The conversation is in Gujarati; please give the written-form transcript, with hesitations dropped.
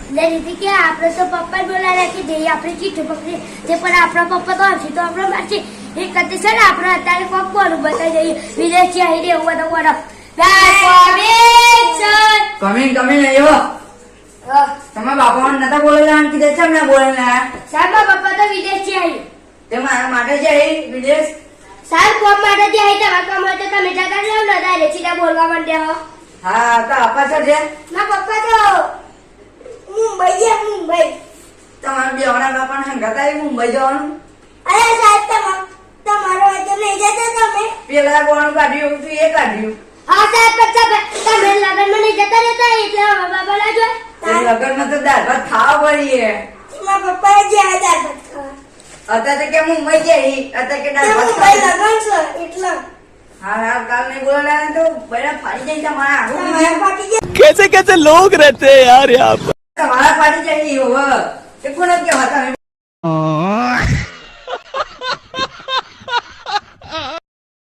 રીતિ કે આપણે તો પપ્પા બોલાવ્યા કે જઈએ આપણે ચીઠું પકડીએ તે પણ આપણા પપ્પા તો આવશે તો આપણે મારશે એક કરતે છે ને આપણે અત્યારે કોક કોનું બતાવી દઈએ વિદેશી આવી દે એવું બધું કમિંગ આવ્યો તમારા બાપા નતા બોલેલા કીધે છે ને બોલેલા સાહેબ પપ્પા તો વિદેશી આવી તે મારા માટે છે વિદેશ સાહેબ કોમ માટે જે આવી તમારા કામ હોય તો તમે જતા રહો ને દાદા સીધા બોલવા માંડ્યા હો હા તો આપા છે ના પપ્પા તો મુંબઈ ગયા મુંબઈ તમારા બેવડા બાપા સંગત આવી મુંબઈ જવાનું અરે સાહેબ તમારો હોય તો નહીં જતા તમે પેલા કોણ કાઢ્યું તું એ કાઢ્યું હા સાહેબ તમે લગનમાં નહીં જતા રહેતા એટલે હવે બાબા ના જોય લગનમાં તો દાળ ભાત ખાવા પડીએ મારા પપ્પા જે આ દાળ ભાત ખાવા અત્યારે કે મુંબઈ જઈ અત્યારે કે દાળ ભાત મુંબઈ લગન છે એટલે હા કાલ નહીં બોલાયા તો બડા ફાડી જાય તમારા આખું તમારા ફાટી જાય कैसे कैसे लोग रहते हैं यार यहाँ पर તમારા ફાડી જાય હવે એ કોણ કેવા તમે